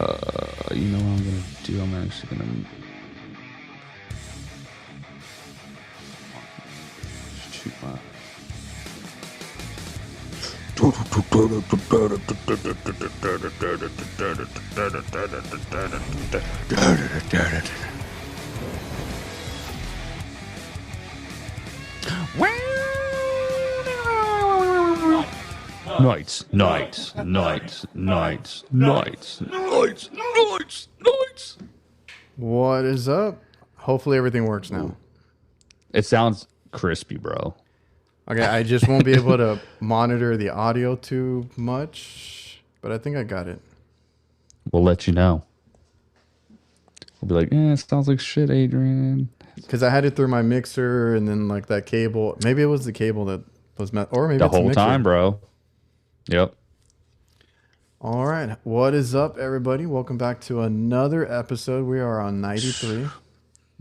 You know what I'm gonna do? I'm actually gonna shoot my. Nights. What is up? Hopefully everything works now. It sounds crispy, bro. Okay, I just won't be able to monitor the audio too much, but I think I got it. We'll let you know. We'll be like, it sounds like shit, Adrian. Because I had it through my mixer and then like that cable. Maybe it was the cable that was or maybe The it's a whole mixer. time, bro. Yep. All right. What is up, everybody? Welcome back to another episode. We are on 93.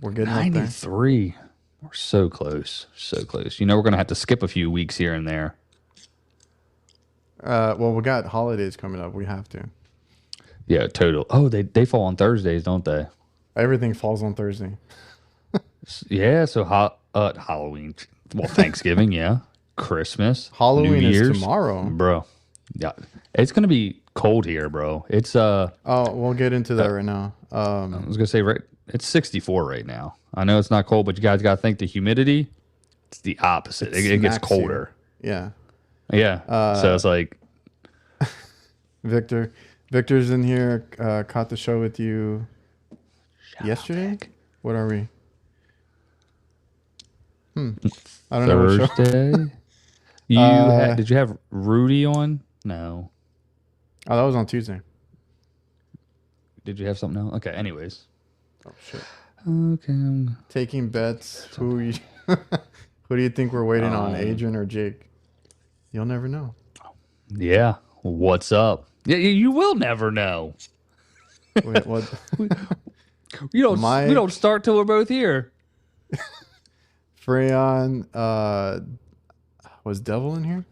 We're getting up there. 93. We're so close. So close. You know, we're going to have to skip a few weeks here and there. Well, we got holidays coming up. We have to. Yeah, total. Oh, they fall on Thursdays, don't they? Everything falls on Thursday. Yeah, so Halloween. Well, Thanksgiving, yeah. Christmas. Halloween New Year's. is tomorrow. Bro. Yeah. It's going to be cold here, bro. It's Oh, we'll get into that right now. I was gonna say it's 64 right now. I know it's not cold, but you guys gotta think the humidity. It's the opposite. It gets colder. Yeah. Yeah. So it's like Victor's in here. Caught the show with you yesterday. What are we? I don't know. What show. Thursday. Did you have Rudy on? No. Oh, that was on Tuesday. Did you have something else? Okay. Anyways. Oh shit. Okay. Taking bets. Who do you think we're waiting on, Adrian or Jake? You'll never know. Yeah. What's up? Yeah, you will never know. Wait, what? We don't start till we're both here. Freyon, was Devil in here?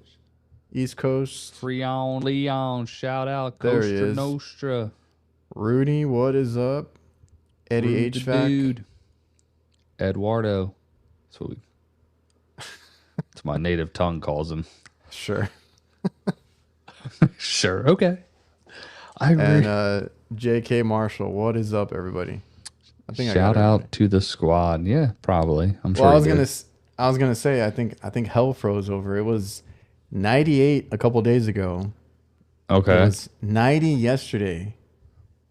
East Coast. Freon, Leon, shout out. There he Costa is. Nostra. Rudy, what is up? Eddie Rudy the HVAC. dude. Eduardo. That's my native tongue calls him. Sure. Sure. Okay. I agree. And J.K. Marshall, what is up, everybody? I think Shout out to the squad. Yeah, probably. I'm sure. Well, I was gonna say I think hell froze over. It was 98 a couple days ago. Okay. It was 90 yesterday,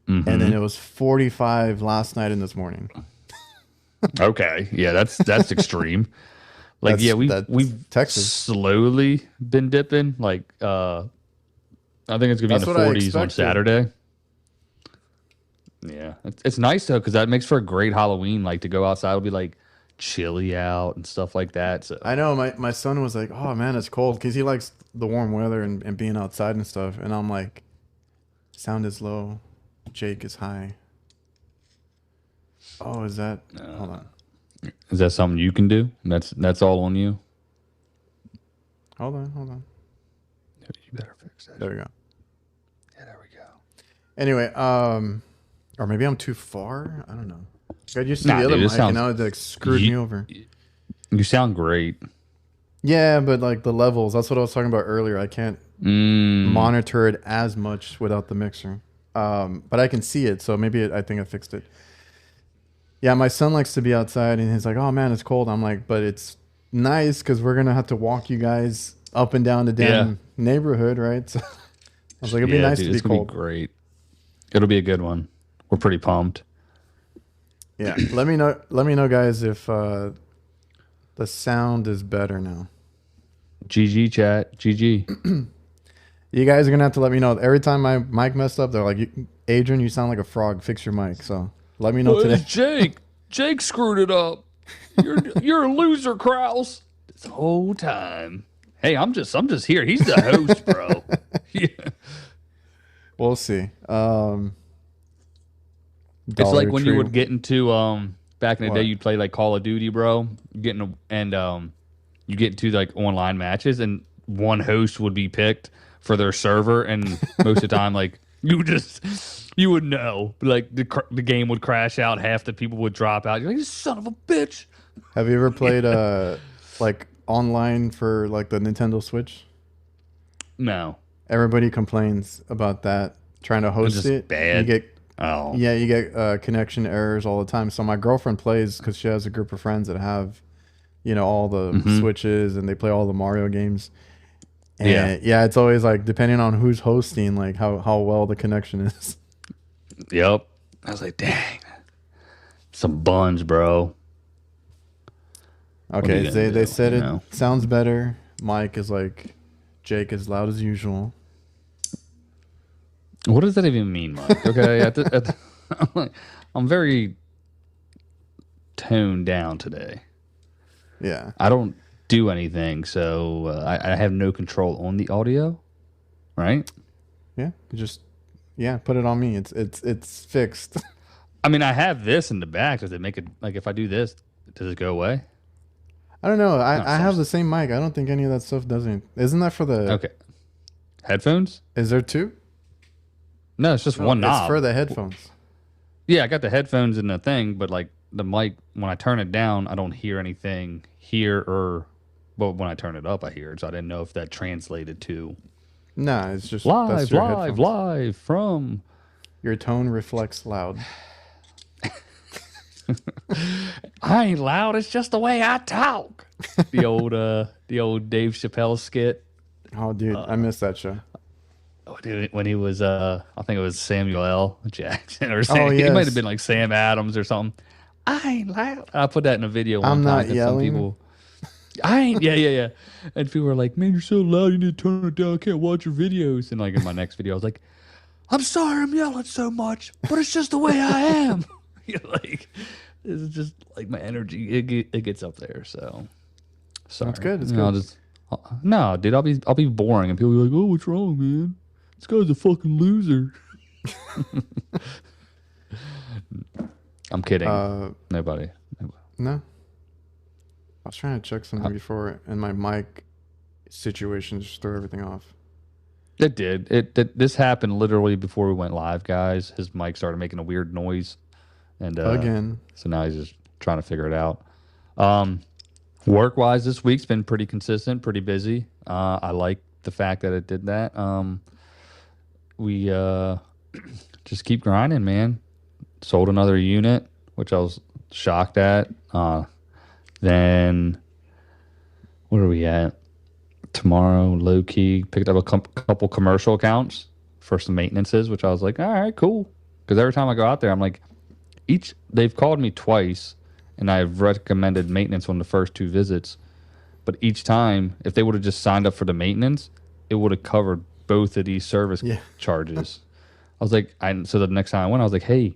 and then it was 45 last night and this morning. Okay. Yeah, that's extreme. Like, we've Texas slowly been dipping. Like, I think it's gonna be in the 40s on Saturday. Yeah, it's nice though because that makes for a great Halloween. Like to go outside, it'll be like chilly out and stuff like that. So I know my son was like, "Oh man, it's cold," because he likes the warm weather and being outside and stuff. And I'm like, "Sound is low, Jake is high." Oh, is that? Hold on. Is that something you can do? That's all on you. Hold on. You better fix that. There we go. Yeah, there we go. Anyway, or maybe I'm too far. I don't know. I used to the other dude, mic, and now it like screwed me over. You sound great. Yeah, but like the levels, that's what I was talking about earlier. I can't monitor it as much without the mixer. But I can see it, so maybe I think I fixed it. Yeah, my son likes to be outside, and he's like, "Oh man, it's cold." I'm like, "But it's nice because we're gonna have to walk you guys up and down the damn neighborhood, right?" So I was like, "It'd be nice to be cold." Be great. It'll be a good one. We're pretty pumped. Yeah, let me know, guys, if the sound is better now. GG chat. GG. You guys are gonna have to let me know. Every time my mic messed up, they're like, "Adrian, you sound like a frog. Fix your mic." So let me know today. Jake screwed it up. You're a loser, Kraus. This whole time. Hey, I'm just here. He's the host, bro. Yeah. We'll see. It's like when you would get into back in the day, you'd play like Call of Duty, bro. You get into like online matches, and one host would be picked for their server, and most of the time, like You would know. Like the game would crash out, half the people would drop out. You're like, "You son of a bitch." Have you ever played like online for like the Nintendo Switch? No, Everybody complains about that. Trying to it's host just it, you bad. get Oh, yeah, you get connection errors all the time. So my girlfriend plays because she has a group of friends that have, all the Switches and they play all the Mario games. yeah, And yeah, it's always like depending on who's hosting, like how well the connection is. yep. I was like, dang, some buns, bro. What are Okay, you gonna they do? said You it know. sounds better. Mike is like Jake is loud as usual. What does that even mean, Mike? Okay, I'm, like, I'm very toned down today. Yeah. I don't do anything, so I have no control on the audio, right? Yeah. Just put it on me. It's fixed. I mean, I have this in the back. Does it make it like if I do this, does it go away? I don't know. No, I have the same mic. I don't think any of that stuff doesn't. Isn't that for the okay. Headphones? Is there two? No, it's just No, one it's knob. for the headphones. Yeah, I got the headphones and the thing, but like the mic, when I turn it down, I don't hear anything here but when I turn it up, I hear it. So I didn't know if that translated to Nah, it's just that's your headphones. live from. Your tone reflects loud. I ain't loud. It's just the way I talk. The old Dave Chappelle skit. Oh, dude, I missed that show. Dude, when he was I think it was Samuel L. Jackson or Sam, Oh, he might yes. have been like Sam Adams or something. I ain't loud. I put that in a video one I'm time. not and yelling. Some people, I ain't. Yeah. And people were like, "Man, you're so loud. You need to turn it down. I can't watch your videos." And like in my next video, I was like, "I'm sorry, I'm yelling so much, but it's just the way I am." Like it's just like my energy. It gets up there. So sorry. That's good. It's I'll good. just no, dude. I'll be boring, and people will be like, "Oh, what's wrong, man? This guy's a fucking loser." I'm kidding. Nobody. No. I was trying to check something before, and my mic situation just threw everything off. It did. This happened literally before we went live, guys. His mic started making a weird noise, and Again. so now he's just trying to figure it out. Work wise, this week's been pretty consistent, pretty busy. I like the fact that it did that. We just keep grinding, man. Sold another unit, which I was shocked at. Then what are we at? Tomorrow, low key, picked up a couple commercial accounts for some maintenances, which I was like, all right, cool. Because every time I go out there, I'm like, they've called me twice, and I've recommended maintenance on the first 2 visits. But each time, if they would have just signed up for the maintenance, it would have covered both of these service charges. I was like, so the next time I went, I was like, hey,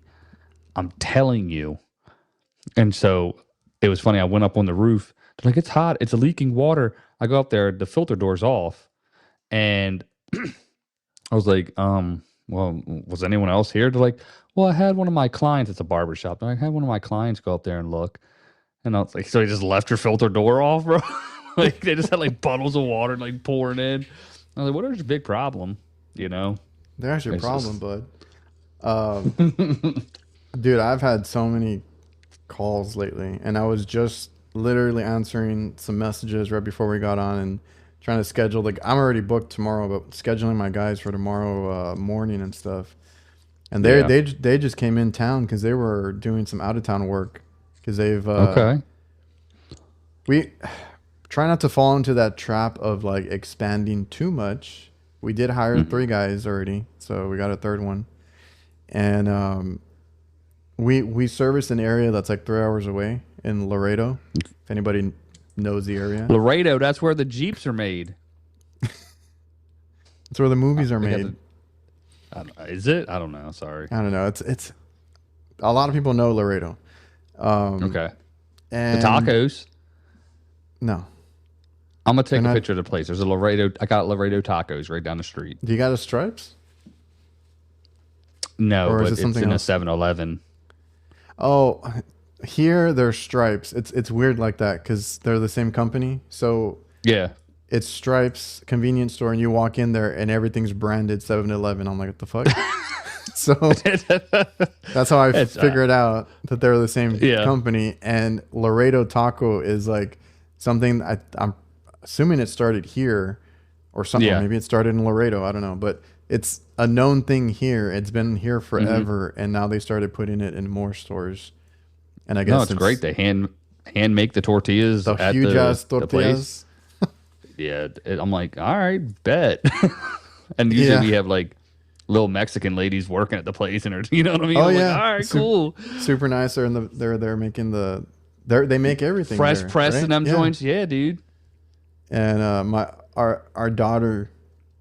I'm telling you. And so it was funny. I went up on the roof. They're like, it's hot. It's leaking water. I go up there. The filter door's off. And I was like, well, was anyone else here? They're like, well, I had one of my clients. It's a barber shop. I had one of my clients go up there and look. And I was like, so he just left your filter door off, bro? Like they just had like puddles of water like pouring in. I was like, what is your big problem? There's your It's problem, just- bud. Dude, I've had so many calls lately, and I was just literally answering some messages right before we got on and trying to schedule. Like, I'm already booked tomorrow, but scheduling my guys for tomorrow morning and stuff. And they just came in town because they were doing some out of town work because they've okay. We try not to fall into that trap of like expanding too much. We did hire 3 guys already, so we got a 3rd one, and we service an area that's like 3 hours away in Laredo. If anybody knows the area, Laredo, that's where the Jeeps are made. it's where the movies are made. Is it? I don't know. Sorry. I don't know. It's a lot of people know Laredo. Okay. And The tacos. No. I'm gonna take They're a not- picture of the place. There's a Laredo. I got Laredo tacos right down the street. Do you got a Stripes? No, Or is but it it's something in else? a 7-Eleven. Oh, here they're Stripes. It's weird like that because they're the same company. So Yeah. it's Stripes convenience store, and you walk in there and everything's branded 7-Eleven. I'm like, what the fuck? So that's how I It's figured out that they're the same yeah. company. And Laredo Taco is like something I'm assuming it started here or something. Yeah. Maybe it started in Laredo. I don't know, but it's a known thing here. It's been here forever, and now they started putting it in more stores. And I No, guess it's great. They hand make the tortillas the at huge ass the place. tortillas. Yeah, I'm like, all right, bet. And usually Yeah. we have like little Mexican ladies working at the place, and you know what I mean? Oh I'm yeah. like, all right, cool. Super nice. They're making they make everything Fresh there, press in right? them Yeah. joints, yeah, dude. And our daughter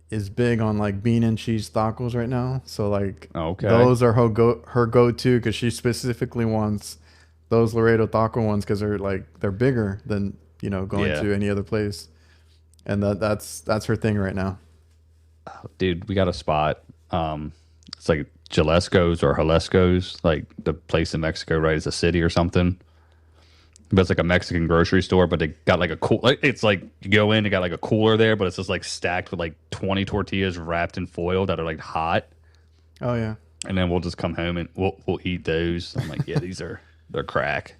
is big on like bean and cheese tacos right now. So like Okay. those are her go to because she specifically wants those Laredo taco ones because they're bigger than going Yeah. to any other place. And that's her thing right now. Dude, we got a spot. It's like Jalisco's or Jalisco's, like the place in Mexico, right? It's a city or something. But it's like a Mexican grocery store, but they got like it's like you go in, they got like a cooler there, but it's just like stacked with like 20 tortillas wrapped in foil that are like hot. Oh yeah. And then we'll just come home and we'll eat those. I'm like, yeah, they're crack.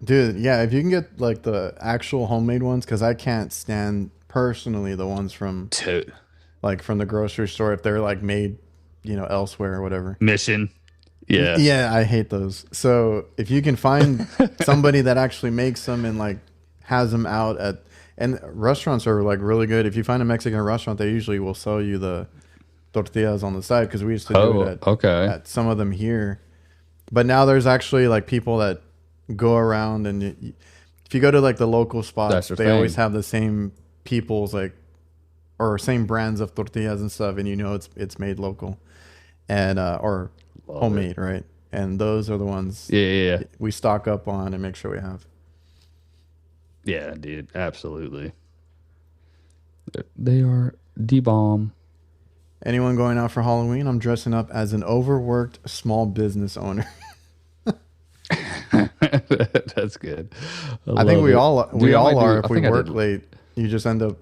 Dude, yeah, if you can get like the actual homemade ones, because I can't stand personally the ones from To from the grocery store if they're like made, elsewhere or whatever. Mission. Yeah. Yeah, I hate those. So if you can find somebody that actually makes them and like has them out and restaurants are like really good. If you find a Mexican restaurant, they usually will sell you the tortillas on the side because we used to do it at some of them here. But now there's actually like people that go around and if you go to like the local spots, they always have the same people's or same brands of tortillas and stuff, and it's made local and or Love homemade, it. right? And those are the ones Yeah. we stock up on and make sure we have. Yeah, dude. Absolutely. They are the bomb. Anyone going out for Halloween? I'm dressing up as an overworked small business owner. That's good. I think we all are if we work did. late. You just end up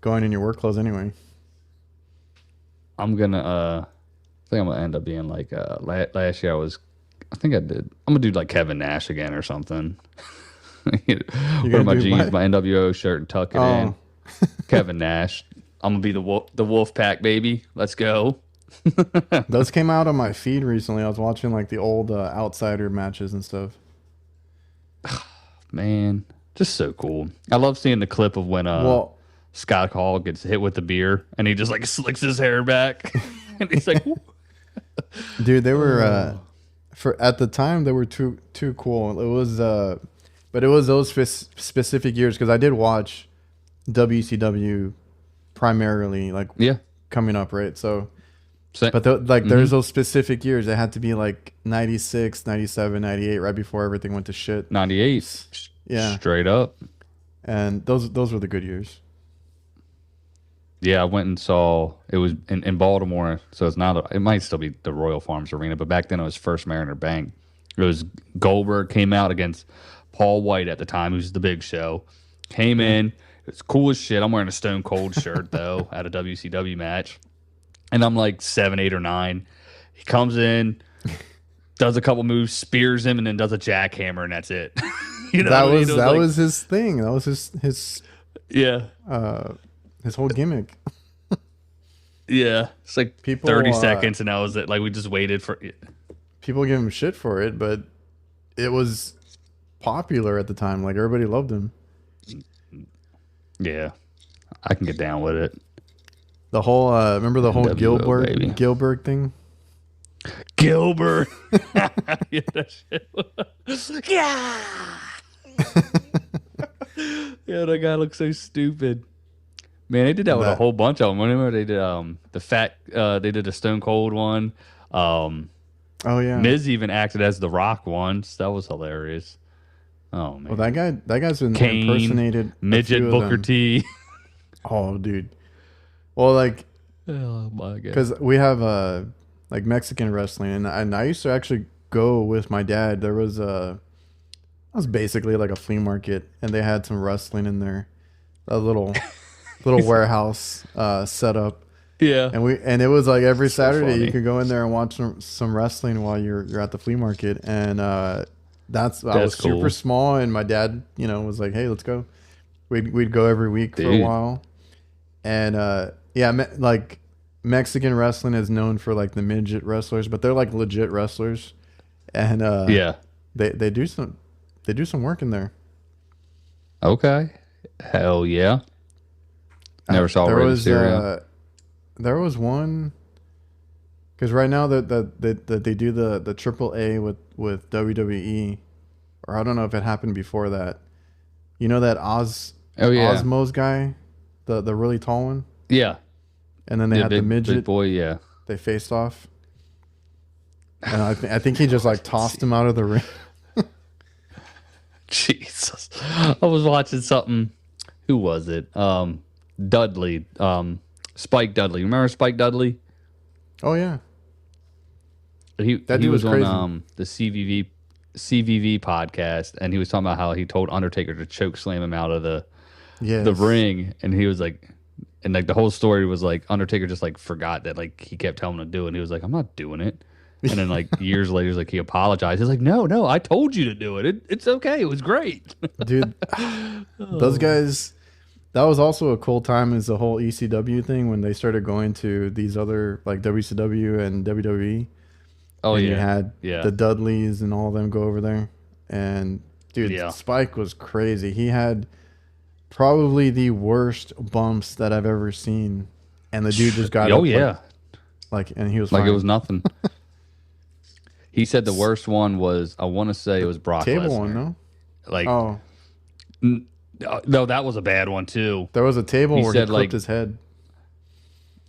going in your work clothes anyway. I'm gonna I think I'm gonna end up being like last year I think I did. I'm gonna do like Kevin Nash again or something. Wear my jeans, my NWO shirt, and tuck it in. Kevin Nash. I'm gonna be the wolf pack, baby. Let's go. Those came out on my feed recently. I was watching like the old Outsider matches and stuff. Man, just so cool. I love seeing the clip of when Scott Hall gets hit with the beer and he just like slicks his hair back and he's like, dude, they were for at the time they were too cool. It was but it was those specific years because I did watch WCW primarily coming up, right? So but there's those specific years. It had to be like 96, 97, 98, right before everything went to shit. 98. Yeah. Straight up. And those were the good years. Yeah, I went and saw it was in Baltimore, so it's not it might still be the Royal Farms Arena, but back then it was First Mariner Bank. It was Goldberg came out against Paul White at the time, who's the Big Show. Came in, it's cool as shit. I'm wearing a Stone Cold shirt though at a WCW match. And I'm like 7, 8, or 9. He comes in, does a couple moves, spears him, and then does a jackhammer, and that's it. That was his thing. That was his his whole gimmick. Yeah, it's like People, 30 seconds, and that was it. Like we just waited for it. People give him shit for it, but it was popular at the time. Like everybody loved him. Yeah, I can get down with it. The whole remember the whole NWO, Gilbert thing? Gilbert. Yeah, that shit. Yeah. Yeah, that guy looks so stupid. Man, they did that with a whole bunch of them. Remember they did they did a Stone Cold one. Oh yeah. Miz even acted as the Rock once. That was hilarious. Oh man. Well, that guy's been Kane, impersonated. midget Booker T. Oh, dude. Well, like, oh my god. because we have like Mexican wrestling, and I used to actually go with my dad. There was it was basically like a flea market, and they had some wrestling in there. A little little warehouse setup. Yeah. And it was like every So Saturday you funny. could go in there and watch some wrestling while you're at the flea market. And I was That's super cool. small, and my dad, was like, "Hey, let's go." We'd go every week for a Dude. while. And yeah, like Mexican wrestling is known for like the midget wrestlers, but they're like legit wrestlers, and Yeah. they do some work in there. Okay. Hell yeah. Never saw There Rey was Mysterio. there was one, because right now that they do the triple A with WWE, or I don't know if it happened before that. You know that Oh yeah. Osmos guy, the really tall one, Yeah. and then they The had the big midget. boy, yeah. They faced off, and I think he just like tossed him out of the ring. Jesus. I was watching something. Who was it? Dudley. Spike Dudley. Remember Spike Dudley? Oh yeah, He that he dude was was on crazy. the CVV podcast, and he was talking about how he told Undertaker to choke slam him out of the Yes, ring, and he was like, and like the whole story was like Undertaker just like forgot that like he kept telling him to do it, and he was like, I'm not doing it. And then like years later, like he apologized. He's like, no, I told you to do it. It's okay. It was great. dude. Those guys. That was also a cool time, is the whole ECW thing when they started going to these other like WCW and WWE, Oh and you yeah, had yeah, the Dudleys and all of them go over there. And dude, yeah. Spike was crazy. He had probably the worst bumps that I've ever seen, and the dude just got Oh up yeah, and he was like it fine. was nothing. He said the worst one was, I want to say it was Brock Table one, Lesnar. no? Like, Oh, no, that was a bad one too. there was a table He where he said clipped like his head.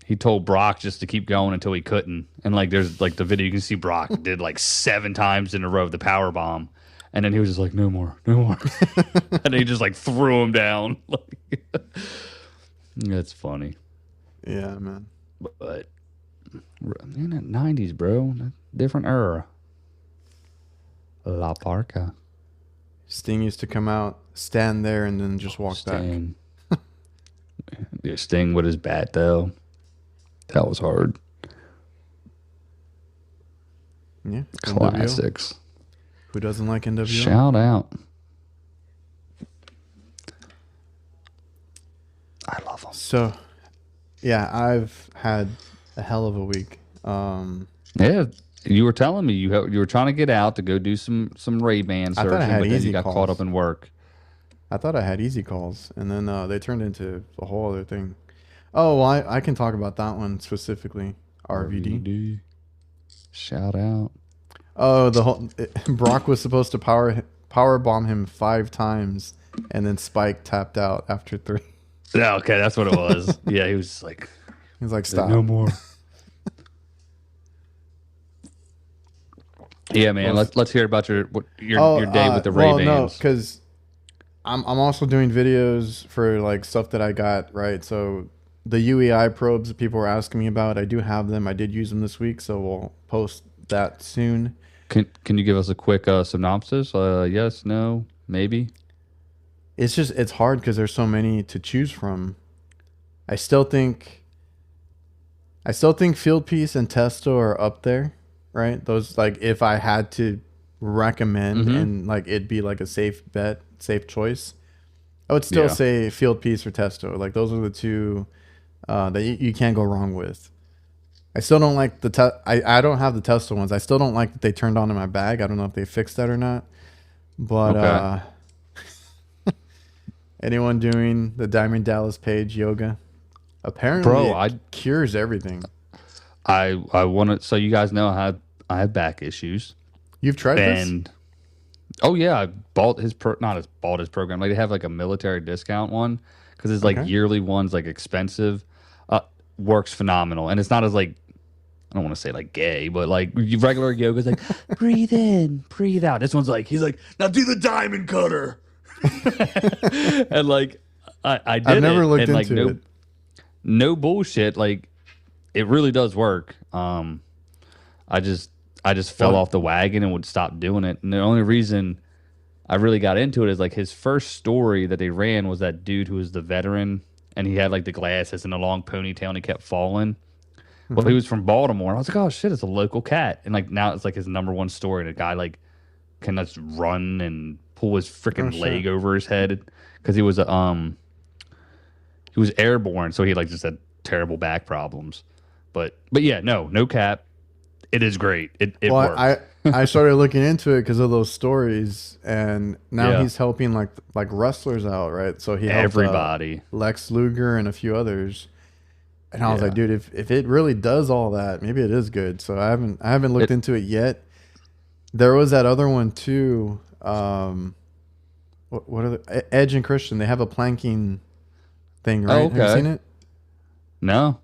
he told Brock just to keep going until he couldn't, and like there's like the video you can see Brock did like 7 times in a row the power bomb, and then he was just like no more, no more, and he just like threw him down. Like, that's funny, Yeah, man. but in the '90s, bro, different era. La Parca. Sting used to come out, stand there, and then just walk back. Sting. Yeah, Sting with his bat though. That was hard. Yeah, NWO. Classics. Who doesn't like NWO? Shout out. I love them. So, yeah, I've had a hell of a week. Yeah, you were telling me you were trying to get out to go do some Ray-Ban I thought I searching, had but then easy you got calls. caught up in work. I thought I had easy calls, and then they turned into a whole other thing. Oh, well, I can talk about that one specifically. RVD. Shout out. Oh, Brock was supposed to power bomb him 5 times, and then Spike tapped out after 3. Yeah, okay, that's what it was. Yeah, he was like, He's like, stop. no more. Yeah, man. Let's hear about your day with the Well, Ray-Bans. no, because I'm also doing videos for like stuff that I got, right? So the UEI probes that people were asking me about, I do have them. I did use them this week, so we'll post that soon. Can you give us a quick synopsis? Yes, no, maybe. It's hard because there's so many to choose from. I still think Field Piece and Testo are up there, right? Those, like, if I had to recommend and like it'd be like a safe bet, safe choice, I would still say Field Piece or Testo. Like those are the two that you can't go wrong with. I still don't like I don't have the Testo ones. I still don't like that they turned on in my bag. I don't know if they fixed that or not. But anyone doing the Diamond Dallas Page yoga, apparently it cures everything. I want to, so you guys know I have back issues. You've tried this? Oh yeah, I bought his bought his program. Like they have like a military discount one because it's like yearly one's like expensive. Works phenomenal, and it's not as like, I don't want to say like gay, but like regular yoga's like breathe in, breathe out. This one's like, he's like, now do the diamond cutter, and like I did. I've never looked and, into like, it. No bullshit. Like it really does work. I just fell off the wagon and would stop doing it. And the only reason I really got into it is like his first story that they ran was that dude who was the veteran and he had like the glasses and a long ponytail, and he kept falling. Well, he Mhm. was from Baltimore. I was like, oh shit, it's a local cat, and like now it's like his number one story. And a guy like can just run and pull his Oh freaking shit. leg over his head because he was airborne, so he like just had terrible back problems. But yeah, no cap. It is great. It Well, worked. I started looking into it because of those stories, and now Yeah, he's helping like wrestlers out, right? So he helped everybody. Lex Luger and a few others, and I was like, Yeah, dude, if it really does all that, maybe it is good. So I haven't looked it. into it yet. There was that other one too. What are Edge and Christian? They have a planking thing, Oh, right? Have you seen okay. it? No.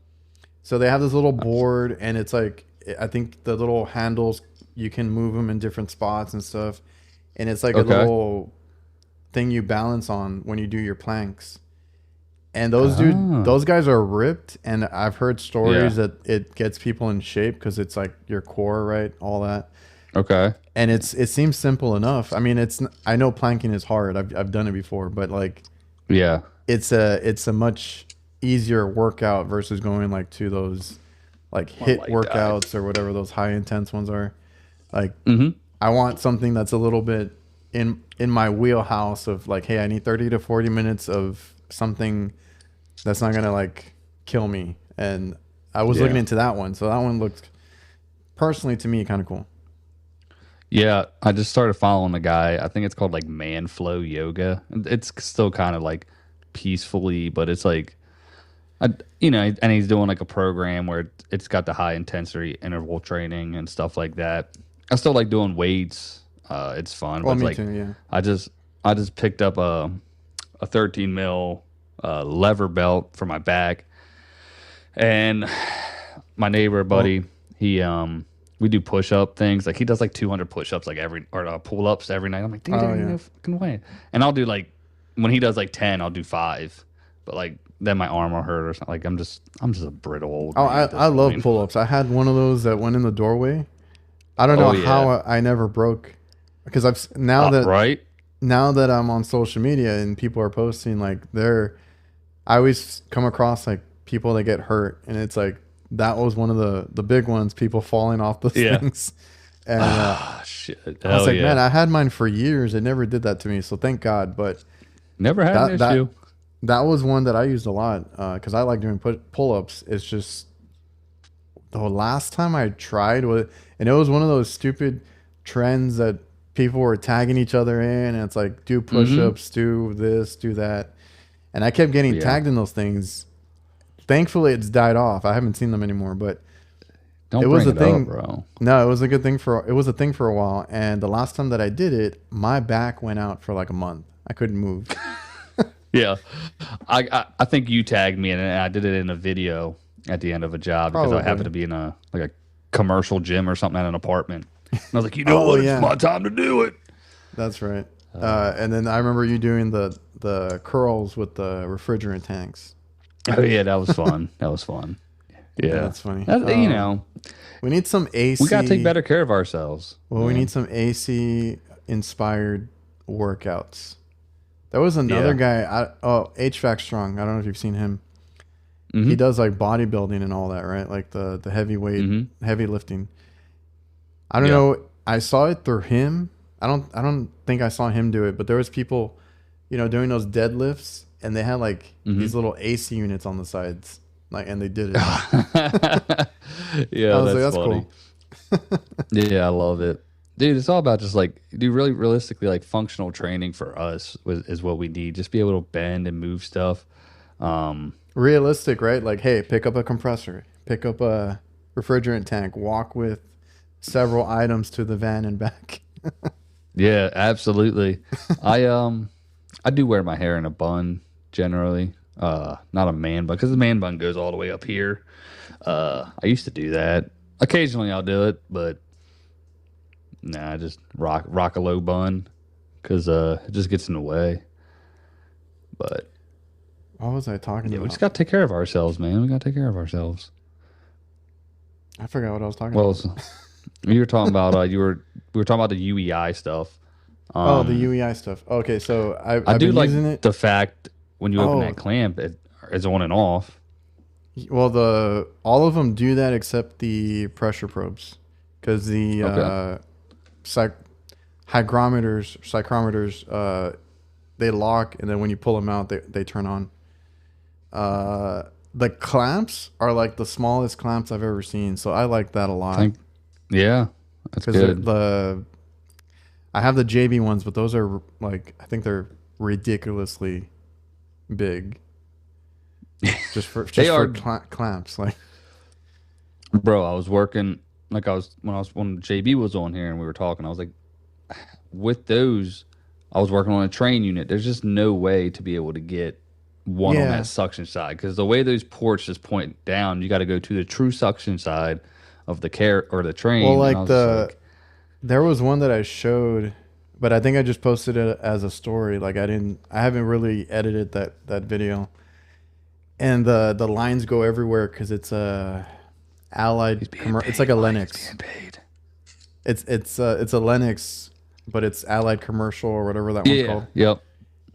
So they have this little board, and it's like I think the little handles you can move them in different spots and stuff, and it's like a Okay. little thing you balance on when you do your planks. And Oh, those guys are ripped, and I've heard yeah. stories that it gets people in shape because it's like your core, right? All that, Okay. and it seems simple enough. I mean, I know planking is hard. I've done it before, but like Yeah. it's a much easier workout versus going like to those like I hit like that. workouts or whatever those high intense ones are. Like Mm-hmm. I want something that's a little bit in my wheelhouse of like, hey, I need 30 to 40 minutes of something that's not gonna like kill me. And I was looking Yeah. into that one, so that one looked personally to me kind of cool. Yeah. I just started following a guy. I think it's called like Man Flow Yoga. It's still kind of like peacefully, but it's like I, and he's doing like a program where it's got the high intensity interval training and stuff like that. I still like doing weights. It's fun, but Well, it's me like too. Yeah. I just I just picked up a 13 mil lever belt for my back, and my neighbor Well. buddy, he we do push up things. Like he does like 200 push ups like every or pull ups every night. I'm like, dude, there Oh ain't yeah. no fucking way. And I'll do like when he does like 10, I'll do five. But like then my arm will hurt or something. Like I'm just a brittle old Oh, man I at this I love point. pull ups. I had one of those that went in the doorway. I don't know Oh how yeah, I never broke because now that right. I'm on social media and people are posting like I always come across like people that get hurt, and it's like that was one of the big ones, people falling off those Yeah. things. And Ah shit. I was Hell like, man, yeah. I had mine for years. It never did that to me, so thank God. But Never had an that issue. that was one that I used a lot because I like doing pull ups. It's just the last time I tried was, and it was one of those stupid trends that people were tagging each other in, and it's like do push Mm-hmm. ups, do this, do that, and I kept getting Yeah. tagged in those things. Thankfully, it's died off. I haven't seen them anymore, but it Don't was bring a it up, thing. bro. No, it was a thing for a while, and the last time that I did it, my back went out for like a month. I couldn't move. Yeah. I think you tagged me and I did it in a video at the end of a job because I happened Probably. to be in a like a commercial gym or something at an apartment. And I was like, you know Oh what? It's yeah, my time to do it. that's right. And then I remember you doing the curls with the refrigerant tanks. Oh yeah, that was fun. That was fun. Yeah, Yeah. that's funny. That, We need some we gotta take AC. better care of ourselves, Well, we need man. some AC inspired workouts. There was another Yeah. guy. HVAC Strong. I don't know if you've seen him. He Mm-hmm. does like bodybuilding and all that, right? Like the heavyweight, Mm-hmm. heavy lifting. I don't Yeah. know. I saw it through him. I don't think I saw him do it, but there was people, doing those deadlifts, and they had like Mm-hmm. these little AC units on the sides, like, and they did it. I Yeah, was like, that's that's funny. cool. Yeah, I love it. Dude, it's all about just like, dude, really realistically, like functional training for us is what we need. Just be able to bend and move stuff. Um, Realistic, right? Like, hey, pick up a compressor, pick up a refrigerant tank, walk with several items to the van and back. yeah, absolutely. I do wear my hair in a bun generally. Not a man bun because the man bun goes all the way up here. I used to do that. Occasionally I'll do it, but nah, I just rock a low bun because it just gets in the way. But What was I talking yeah, we about? just got to take care of ourselves, man. We got to take care of ourselves. I forgot what I was talking Well, about. so, you were talking about we were talking about the UEI stuff. Oh, the Um, UEI stuff. Okay, so I I've do been like using it. the fact when you open Oh, that clamp, is on and off. Well, all of them do that except the pressure probes, because the Okay. psychrometers, they lock, and then when you pull them out, they turn on. The clamps are like the smallest clamps I've ever seen, so I like that a lot. Thank, yeah, that's Because good. I have the JB ones, but those are like, I think they're ridiculously big, They just for are, clamps. Like, bro. I was working like when JB was on here and we were talking. I was like, with those, I was working on a train unit. There's just no way to be able to get one on yeah. that suction side because the way those ports just point down, you got to go to the true suction side of the car or the Well, train. And I like was just like, there was one that I showed, but I think I just posted it as a story. Like, I haven't really edited that video, and the lines go everywhere because it's a he's Allied being it's like a paid, Mike. He's Lennox. being paid. It's a Lennox, but it's Allied commercial or whatever that one's Yeah. called, Yep.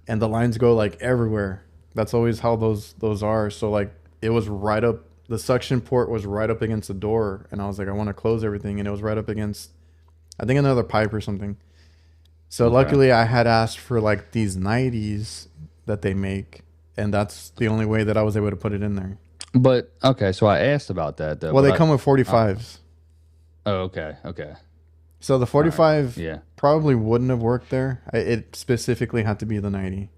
and the lines go like everywhere. That's always how those are. So like it was right up. The suction port was right up against the door, and I was like, I want to close everything, and it was right up against, I think, another pipe or something. So Okay. luckily, I had asked for like these 90s that they make, and that's the only way that I was able to put it in there. But okay, so I asked about that though. Well, they But come with I 45s. oh, okay, okay, So the all right, 45 yeah, probably wouldn't have worked there. It specifically had to be the 90.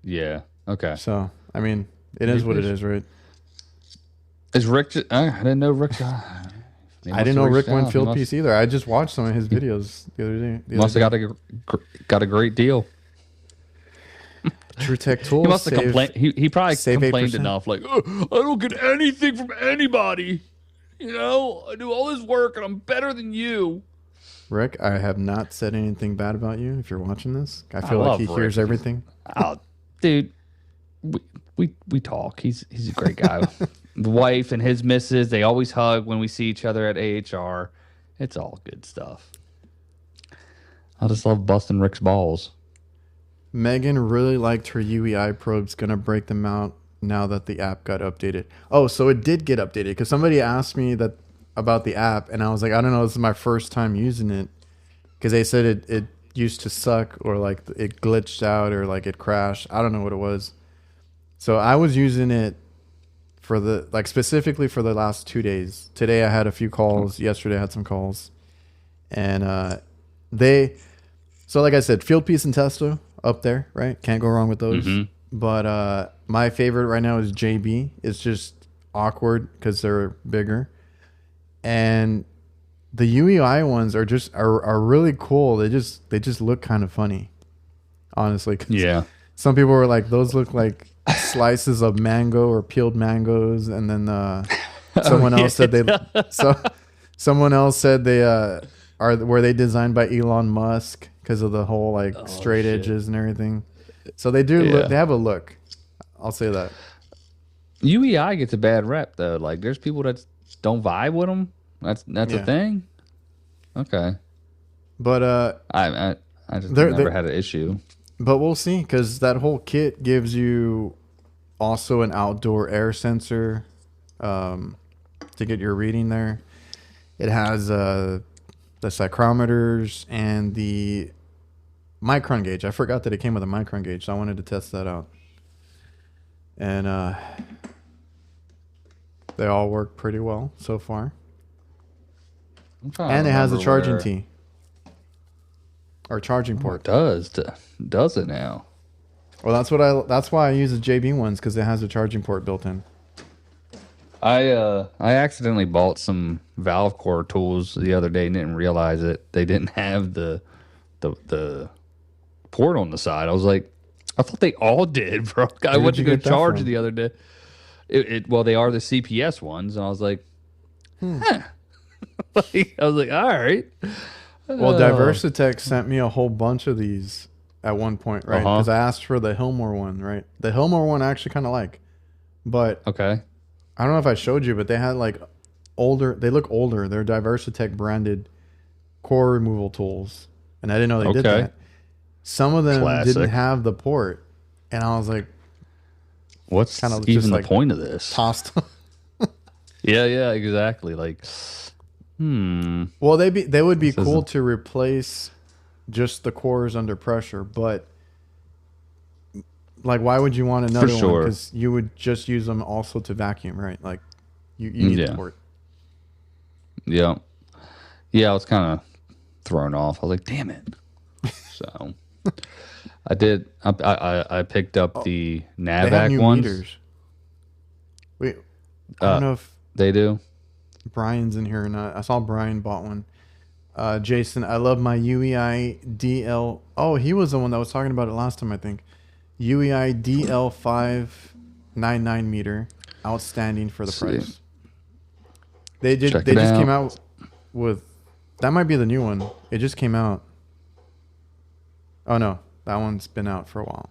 yeah, okay. So, I mean, it is what it Maybe is, right? is Rick? I didn't know Rick. He I must didn't have know reached Rick went out. He field must piece either. I just watched some of his videos the other day. must have got a great deal. True Tech He Tools must have complained. He probably save complained 8%. enough. Like, "Oh, I don't get anything from anybody. You know, I do all this work and I'm better than you." Rick, I have not said anything bad about you. If you're watching this, I I feel like he love Rick. hears everything. Oh, dude, we talk. He's a great guy. The wife and his missus, they always hug when we see each other at AHR. It's all good stuff. I just love busting Rick's balls. Megan really liked her UEI probes. Gonna break them out now that the app got updated. Oh, so it did get updated because somebody asked me that about the app, and I was like, I don't know. This is my first time using it because they said it used to suck or like it glitched out or like it crashed. I don't know what it was. So I was using it for the like specifically for the last 2 days. Today I had a few calls. Yesterday I had some calls, and they. So like I said, Field Piece and Testo up there, right? Can't go wrong with those. Mm-hmm. But my favorite right now is JB. It's just awkward because they're bigger, and the UEI ones are really cool. They just look kind of funny, honestly. 'Cause Yeah. some people were like, those look like slices of mango or peeled mangoes, and then someone else said so someone else said they were they designed by Elon Musk because of the whole like Oh straight shit. edges and everything. So they do Yeah. they have a look. I'll say that. UEI gets a bad rep though. Like, there's people that don't vibe with them. That's a Yeah. thing. Okay. But I just they're, never they're had an issue. but we'll see because that whole kit gives you also an outdoor air sensor to get your reading there. It has the psychrometers and the micron gauge. I forgot that it came with a micron gauge, so I wanted to test that out. And they all work pretty well so far. I'm trying to And it has a remember charging where- T or charging Oh, it port. does it now? Well, that's why I use the JB ones because it has a charging port built in. I accidentally bought some valve core tools the other day and didn't realize it. They didn't have the port on the side. I was like, I thought they all did, bro. I Where went did to you go get that charge from? the other day. Well, they are the CPS ones, and I was like, huh. Like, I was like, all right. Well, Oh. Diversitech sent me a whole bunch of these at one point, right? Uh-huh. Because I asked for the Hillmore one, right? The Hillmore one I actually kind of like, but Okay. I don't know if I showed you, but they had like older. They look older. They're Diversitech branded core removal tools, and I didn't know they did Okay. that. Some of them Classic. didn't have the port, and I was like, What's Kind of just even the like point of this? tossed. Yeah, exactly. Like, Well, they would be this cool isn't to replace just the cores under pressure, but like, why would you want for another one? sure. Because you would just use them also to vacuum, right? Like, you need the Yeah, port. yeah, yeah. I was kind of thrown off. I was like, damn it. So I did. I picked up Oh, the they have Navac new ones. meters. Wait, I don't Uh, know if they do. Brian's in here or not. I saw Brian bought one. Jason, I love my UEI DL. Oh, he was the one that was talking about it last time, I think. UEI DL 599 meter, outstanding for the Let's see, price. They did. check They it just came out. out with. That might be the new one. It just came out. Oh no, that one's been out for a while,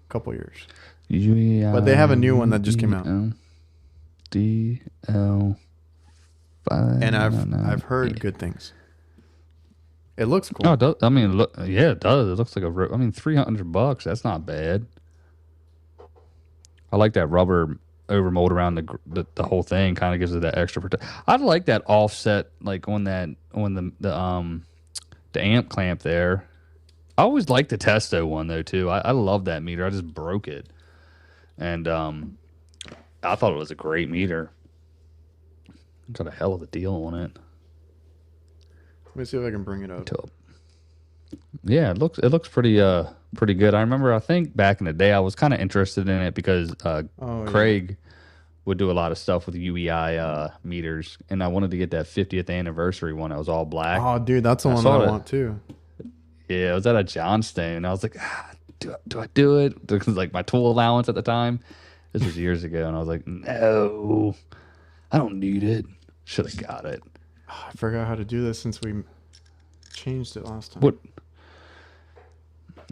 couple years. But they have a new one that just came out, DL and I've 599. heard good things. It looks Oh, cool. it does. I mean, look, yeah, it does. It looks like I mean, $300. That's not bad. I like that rubber overmold around the whole thing. Kind of gives it that extra protect. I like that offset, like on the amp clamp there. I always liked the Testo one though too. I love that meter. I just broke it, and I thought it was a great meter. Got a hell of a deal on it. Let me see if I can bring it up. Yeah, it looks pretty good. I remember I think back in the day I was kind of interested in it because Oh yeah. Craig would do a lot of stuff with UEI meters, and I wanted to get that 50th anniversary one. That was all black. Oh dude, that's the I one that saw I it. want too. Yeah, it was at a Johnstone, and I was like, do I do it? Because like my tool allowance at the time. This was years ago, and I was like, no, I don't need it. Should have got it. Oh, I forgot how to do this since we changed it last time. What?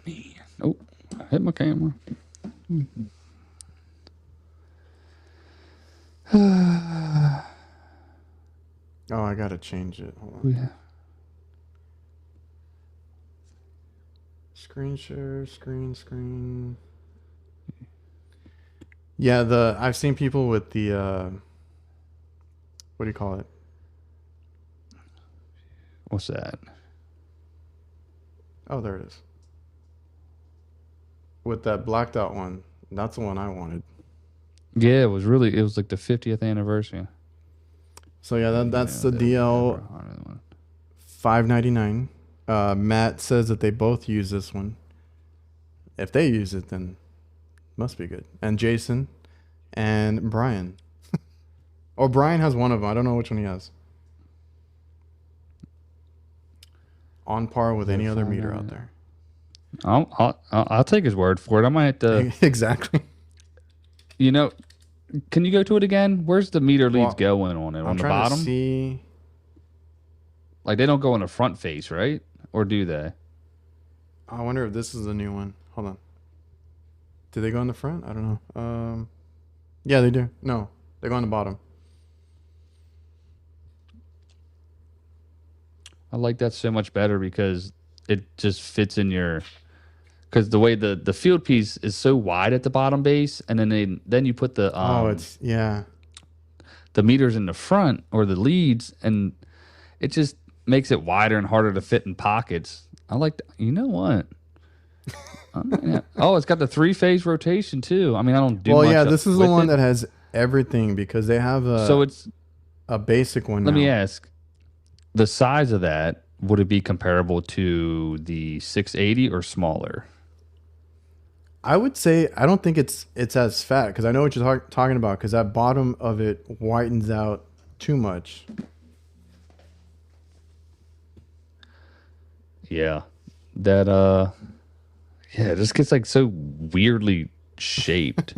Me? Oh, I hit my camera. Oh, I gotta change it. Hold on. Yeah. Screen share, screen. Yeah, I've seen people with the what do you call it? What's that? Oh, there it is. With that blacked out one. That's the one I wanted. Yeah, it was like the 50th anniversary. So yeah, that's Yeah, the DL 599. Matt says that they both use this one. If they use it, then it must be good. And Jason and Brian. Oh, Brian has one of them. I don't know which one he has. On par with any other meter out there. I'll take his word for it. I might have to. Exactly. You know, can you go to it again? Where's the meter leads Well, going on it? I'm On the trying to bottom? see. Like they don't go on the front face, right? Or do they? I wonder if this is the new one. Hold on. Do they go on the front? I don't know. Yeah, they do. No, they go on the bottom. I like that so much better because it just fits in your. Because the way the field piece is so wide at the bottom base, and then you put Yeah. the meters in the front or the leads, and it just makes it wider and harder to fit in pockets. I like. You know what? Yeah. Oh, it's got the 3-phase rotation too. I mean, I don't do Well, much yeah, this is the with one it. that has everything because they have So it's. a basic one Let now. me ask, the size of that, would it be comparable to the 680 or smaller? I would say I don't think it's as fat because I know what you're talking about because that bottom of it whitens out too much. Yeah. That yeah, it just gets like so weirdly shaped.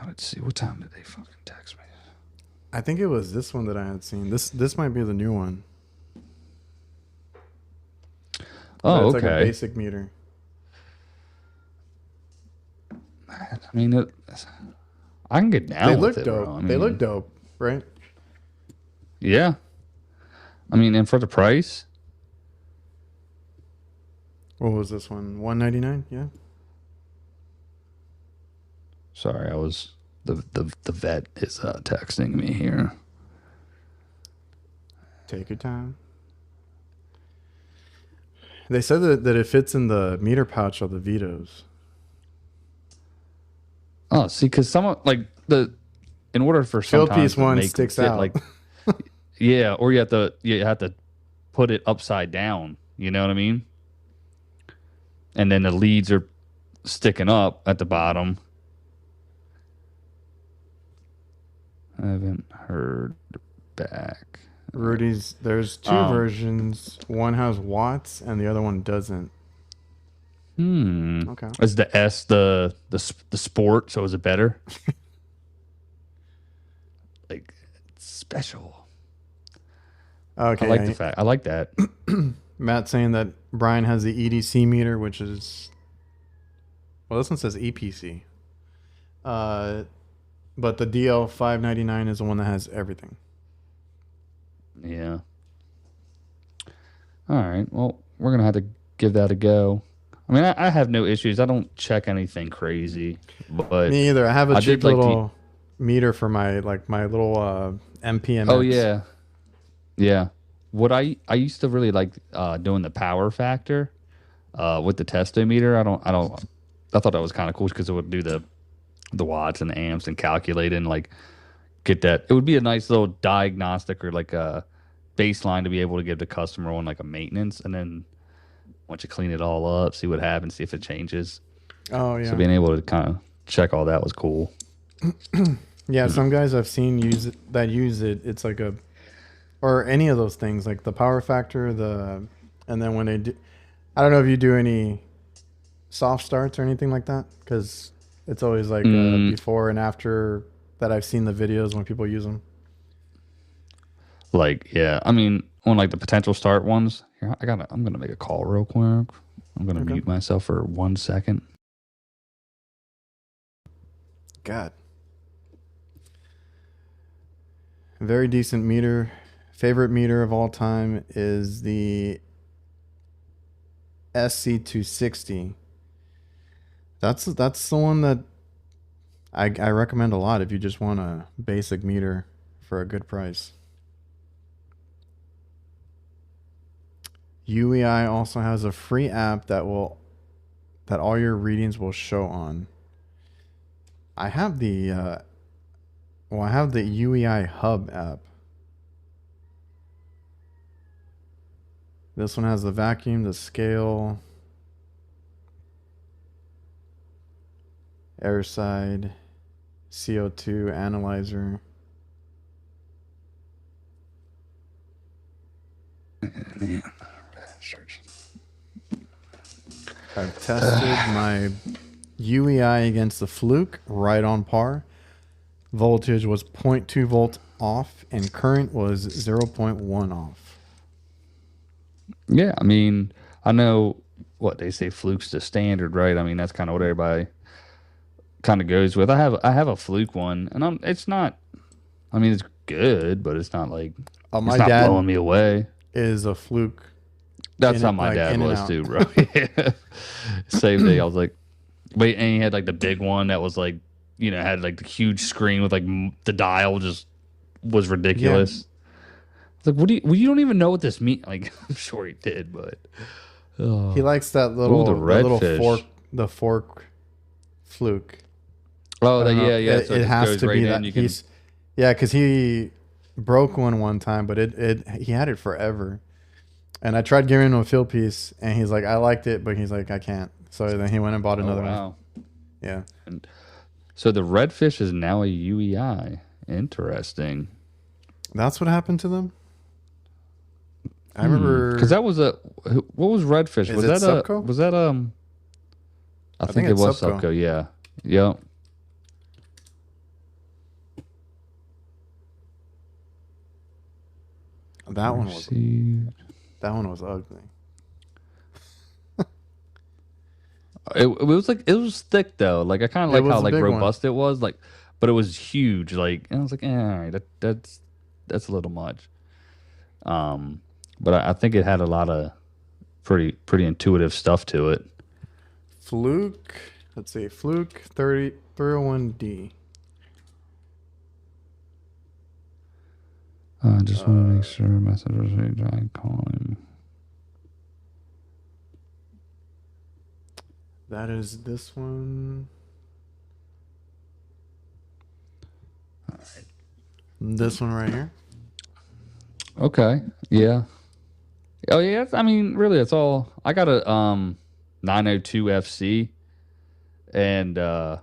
Let's see, what time did they fucking text me? I think it was this one that I had seen. This might be the new one. Oh, It's okay. like a basic meter. I mean, I can get down They with look it, dope. bro. They look dope, right? Yeah. I mean, and for the price, What was this one? $199? Yeah. Sorry, I was the vet is texting me here. Take your time. They said that it fits in the meter pouch of the Vitos. Oh, see, because someone like the in order for Field sometimes piece to one make them sticks fit out. like yeah, or you have to put it upside down. You know what I mean? And then the leads are sticking up at the bottom. I haven't heard back. Rudy's, there's two Um, versions. One has watts and the other one doesn't. Okay. Is the S the sport? So is it better? Like it's special. I like the Okay. fact. I like that. Matt saying that Brian has the EDC meter, which is, well, this one says EPC. But the DL599 is the one that has everything. Yeah. All right. Well, we're gonna have to give that a go. I mean, I have no issues. I don't check anything crazy, but Me either. I have a I cheap did like the. little meter for my little Oh MPMX. yeah, yeah. What I used to really like doing the power factor with the testometer. I thought that was kind of cool because it would do the watts and the amps and calculate and like get that. It would be a nice little diagnostic or like a baseline to be able to give the customer on like a maintenance, and then once you clean it all up, see what happens, see if it changes. Oh So yeah. being able to kind of check all that was cool. Yeah, some guys I've seen use it. It's like a, or any of those things like the power factor, and then when they do, I don't know if you do any soft starts or anything like that, because it's always like Mm, before and after that I've seen the videos when people use them. like yeah, I mean on like the potential start ones. Here, I'm gonna make a call real quick. I'm gonna Okay. mute myself for 1 second. God. Very decent meter. Favorite meter of all time is the SC260. That's the one that I recommend a lot if you just want a basic meter for a good price. UEI also has a free app that all your readings will show on. I have I have the UEI Hub app. This one has the vacuum, the scale, airside, CO2 analyzer. Search. I've tested my UEI against the Fluke, right on par. Voltage was 0.2 volts off, and current was 0.1 off. Yeah, I mean, I know what they say fluke's the standard, right? I mean, that's kind of what everybody kind of goes with. I have a fluke one, and it's not. I mean, it's good, but it's not like it's My not dad blowing me away. is a Fluke That's how my dad in and was out. too, bro. Yeah. Same day, I was like, wait, and he had like the big one that was like, had like the huge screen with like the dial just was Yeah, ridiculous. It's like, what do you? Well, you don't even know what this means. Like, I'm sure he did, but he oh, likes that ooh, the little fork, redfish. the fork Fluke. Oh, I don't know. yeah, yeah. So it It just has goes to right be in. that You can. yeah, because he broke one time, but he had it forever. And I tried giving him a field piece, and he's like, I liked it, but he's like, I can't. So then he went and bought Oh another one. wow. Yeah. And so the redfish is now a UEI. Interesting. That's what happened to them. I Because remember. that was a what was redfish? Is Was it that a Subco? was that I I think think it it's was Subco. Subco. Yeah. Yep. That one was Received. that one was ugly. It was like it was thick though. Like I kind of It like how was a like big one. robust it was. Like, but it was huge. Like, and I was like, all right, that's a little much. Um, but I think it had a lot of pretty intuitive stuff to it. Fluke. Let's see. Fluke 30. 301D. I just want to make sure messages I call him. That is this one. All right. This one right here. Okay. Yeah. Oh yeah. I mean, really, it's all. I got a 902 FC, and I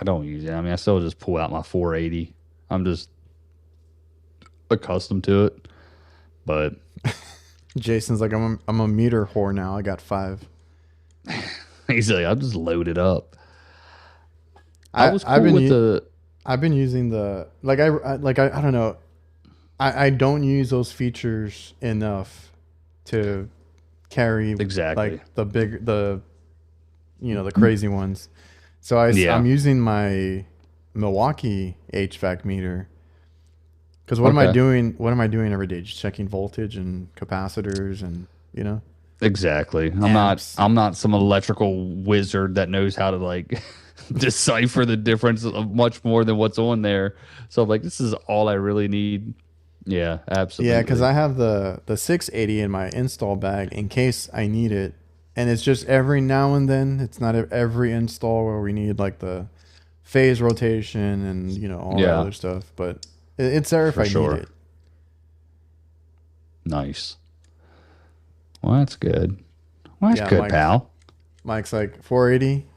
don't use it. I mean, I still just pull out my 480. I'm just accustomed to it, but Jason's like, I'm a meter whore now. I got 5. he's like, I'm just loaded up. I was cool with the. I've been using the I don't know. I don't use those features enough to carry Exactly. like the crazy ones. So I'm using my Milwaukee HVAC meter. Because what am I doing? What am I doing every day? Just checking voltage and capacitors and Exactly. I'm not some electrical wizard that knows how to like decipher the difference of much more than what's on there. So I'm like, this is all I really need. Yeah, absolutely. Yeah, because I have the 680 in my install bag in case I need it, and it's just every now and then. It's not every install where we need like the phase rotation and all that other stuff. But it's there if I need it. Nice. Well, that's good. Well, that's good, pal. Mike's like 480.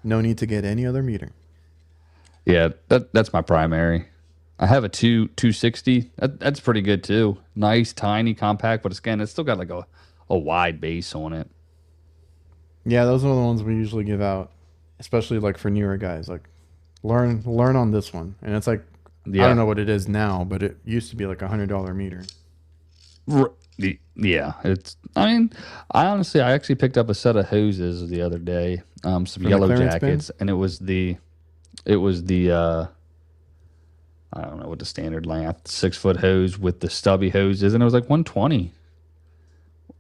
No need to get any other meter. Yeah, that's my primary. I have a 260. That's pretty good too. Nice, tiny, compact, but again, it's still got like a wide base on it. Yeah, those are the ones we usually give out, especially like for newer guys. Like, learn on this one, and it's like I don't know what it is now, but it used to be like $100 meter. Yeah, it's. I mean, I actually picked up a set of hoses the other day, some yellow jackets, and it was the I don't know what the standard length 6-foot hose with the stubby hoses, and it was like 120.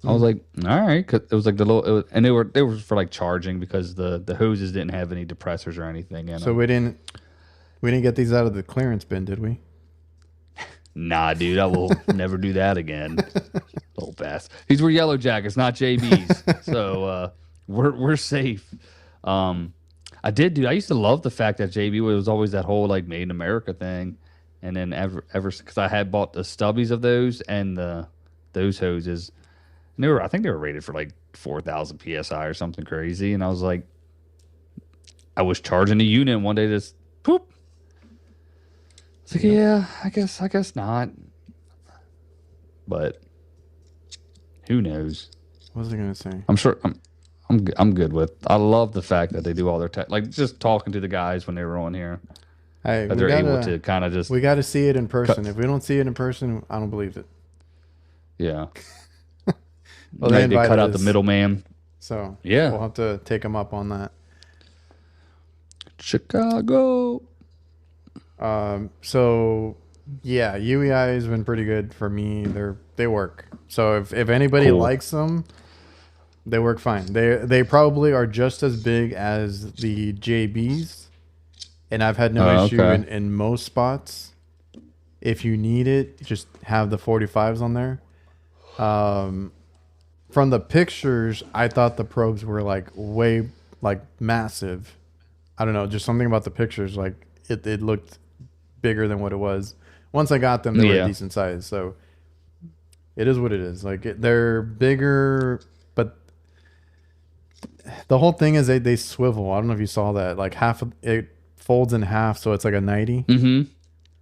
I was like, all right, 'cause it was like the little, and they were for like charging because the hoses didn't have any depressors or anything in so them. we didn't get these out of the clearance bin, did we? Nah, dude, I will never do that again. Little bastard. These were yellow jackets, not JBs, so we're safe. I used to love the fact that JB was always that whole like made in America thing, and then ever because I had bought the stubbies of those and those hoses, and I think they were rated for like 4,000 psi or something crazy, and I was like, I was charging a unit and one day, just poop. It's like, yeah, I guess not, but who knows? What was I gonna say? I'm sure. I'm good with. I love the fact that they do all their tech, like just talking to the guys when they were on here. That they're able to kind of just. We got to see it in person. If we don't see it in person, I don't believe it. Yeah. Well, they cut out the middleman. So yeah, we'll have to take them up on that. Chicago. So yeah, UEI has been pretty good for me. They work. So if anybody likes them. They work fine. They probably are just as big as the JBs, and I've had no issue in most spots. If you need it, just have the 45s on there. From the pictures, I thought the probes were like way like massive. I don't know, just something about the pictures. Like it looked bigger than what it was. Once I got them, they were a decent size. So it is what it is. Like they're bigger, but the whole thing is they swivel. I don't know if you saw that. Like half of it folds in half, so it's like a 90. Mm-hmm.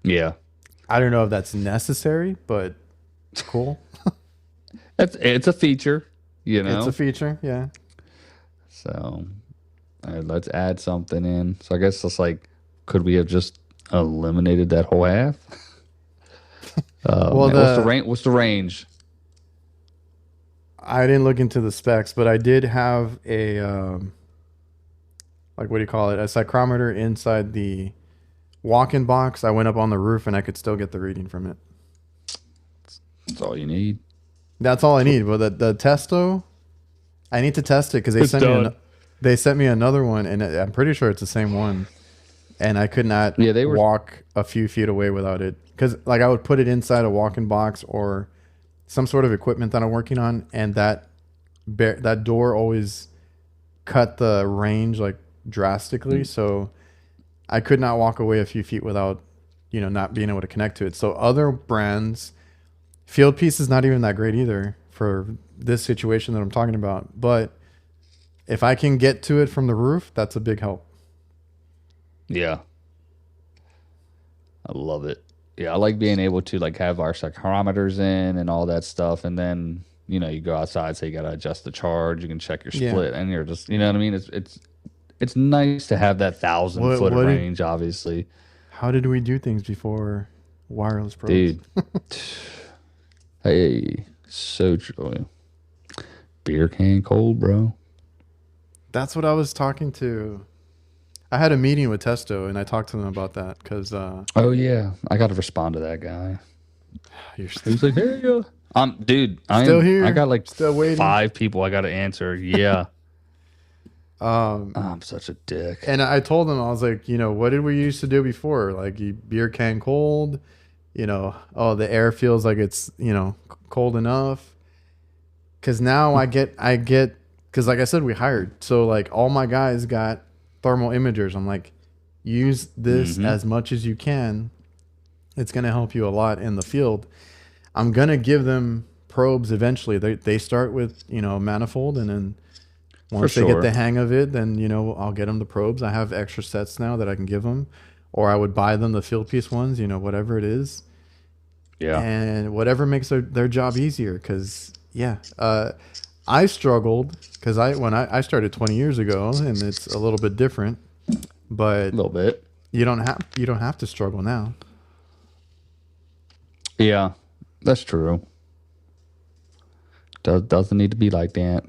Yeah. I don't know if that's necessary, but it's cool. It's a feature, It's a feature, yeah. So let's add something in. So I guess it's like, could we have just eliminated that whole half? Well, what's the range? I didn't look into the specs, but I did have a like, what do you call it? A psychrometer inside the walk-in box. I went up on the roof and I could still get the reading from it. That's all you need. That's all I need. But the test though, I need to test it because they sent me they sent me another one, and I'm pretty sure it's the same one. And I could not Yeah, they were. walk a few feet away without it, because like I would put it inside a walk-in box or some sort of equipment that I'm working on, and that door always cut the range like drastically. So I could not walk away a few feet without, not being able to connect to it. So other brands, Field Piece is not even that great either for this situation that I'm talking about. But if I can get to it from the roof, that's a big help. Yeah. I love it. Yeah, I like being able to like have our psychrometers in and all that stuff, and then you go outside, so you got to adjust the charge. You can check your Yeah. split, and you're just what I mean. It's nice to have that 1,000 foot What did, range, obviously, how did we do things before wireless probes? dude. Hey, so true. Beer can cold, bro. That's what I was talking to. I had a meeting with Testo, and I talked to them about that because Oh yeah, I got to respond to that guy. you're He was like, "Hey, dude, still here. I got like Still waiting. 5 people I got to answer." Yeah. Um, I'm such a dick. and I told them, I was like, what did we used to do before? Like, beer can cold, oh, the air feels like it's, cold enough. Cause now I get, cause like I said, we hired. So like all my guys got thermal imagers. I'm like, use this as much as you can. It's going to help you a lot in the field. I'm going to give them probes eventually. They start with, manifold, and then once they get the hang of it, then, I'll get them the probes. I have extra sets now that I can give them, or I would buy them the Field Piece ones, whatever it is. Yeah. And whatever makes their job easier. Cause I struggled because when I started 20 years ago, and it's a little bit different, but A little bit. you don't have to struggle now. Yeah, that's true. Doesn't need to be like that,